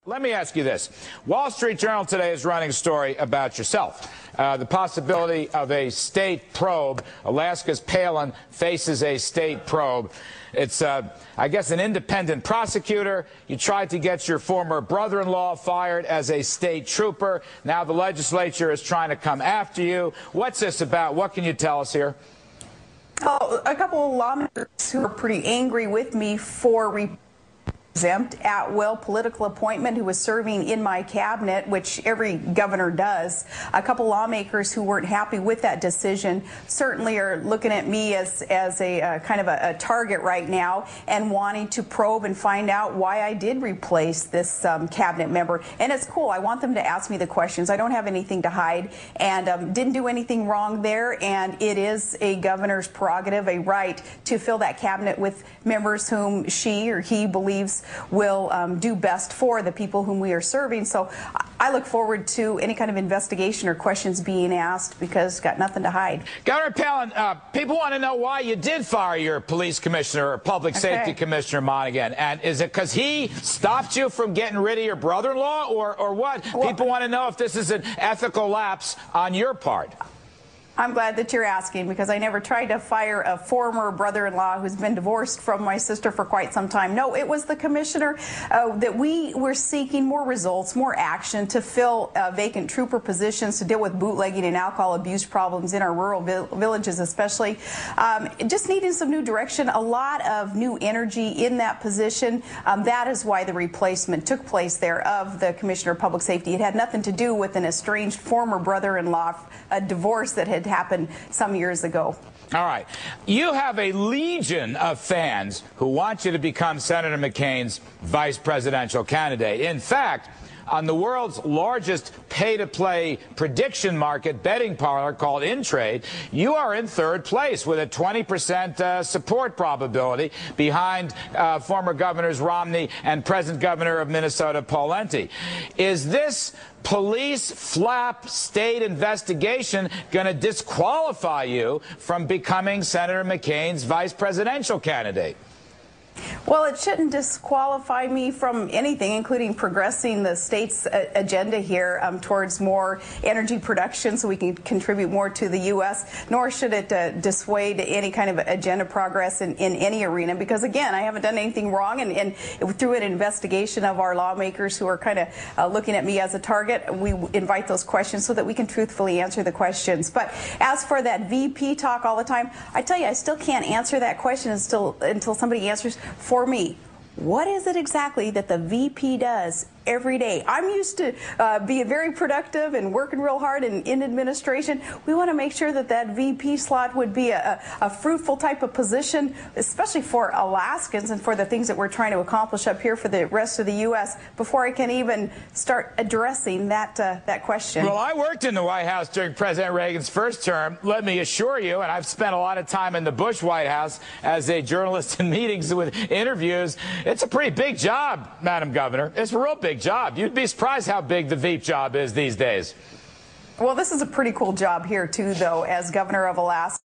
Let me ask you this. Wall Street Journal today is running a story about yourself. The possibility of a state probe. Alaska's Palin faces a state probe. It's, I guess, an independent prosecutor. You tried to get your former brother-in-law fired as a state trooper. Now the legislature is trying to come after you. What's this about? What can you tell us here? Oh, a couple of lawmakers who are pretty angry with me for exempt at-will political appointment who was serving in my cabinet, which every governor does. A couple lawmakers who weren't happy with that decision certainly are looking at me as a kind of a target right now and wanting to probe and find out why I did replace this cabinet member. And it's cool. I want them to ask me the questions. I don't have anything to hide and didn't do anything wrong there. And it is a governor's prerogative, a right to fill that cabinet with members whom she or he believes will do best for the people whom we are serving. So I look forward to any kind of investigation or questions being asked because got nothing to hide. Governor Palin, people want to know why you did fire your police commissioner or public safety commissioner Monaghan. And is it because he stopped you from getting rid of your brother-in-law or what? Well, people want to know if this is an ethical lapse on your part. I'm glad that you're asking because I never tried to fire a former brother-in-law who's been divorced from my sister for quite some time. No, it was the commissioner that we were seeking more results, more action to fill vacant trooper positions to deal with bootlegging and alcohol abuse problems in our rural villages especially. Just needing some new direction, a lot of new energy in that position. That is why the replacement took place there of the Commissioner of Public Safety. It had nothing to do with an estranged former brother-in-law, a divorce that had happened some years ago. All right. You have a legion of fans who want you to become Senator McCain's vice presidential candidate. In fact, on the world's largest pay-to-play prediction market betting parlor called Intrade, you are in third place with a 20% support probability behind former governors Romney and present governor of Minnesota Pawlenty. Is this police flap state investigation going to disqualify you from becoming Senator McCain's vice presidential candidate? Well, it shouldn't disqualify me from anything, including progressing the state's agenda here towards more energy production so we can contribute more to the U.S., nor should it dissuade any kind of agenda progress in any arena, because, again, I haven't done anything wrong, and through an investigation of our lawmakers who are kind of looking at me as a target, we invite those questions so that we can truthfully answer the questions. But as for that VP talk all the time, I tell you, I still can't answer that question until somebody answers for me. What is it exactly that the VP does every day? I'm used to being very productive and working real hard in administration. We want to make sure that that VP slot would be a fruitful type of position, especially for Alaskans and for the things that we're trying to accomplish up here for the rest of the U.S. before I can even start addressing that question. Well, I worked in the White House during President Reagan's first term. Let me assure you, and I've spent a lot of time in the Bush White House as a journalist in meetings with interviews. It's a pretty big job, Madam Governor. It's a real big job. You'd be surprised how big the VP job is these days. Well, this is a pretty cool job here, too, though, as governor of Alaska.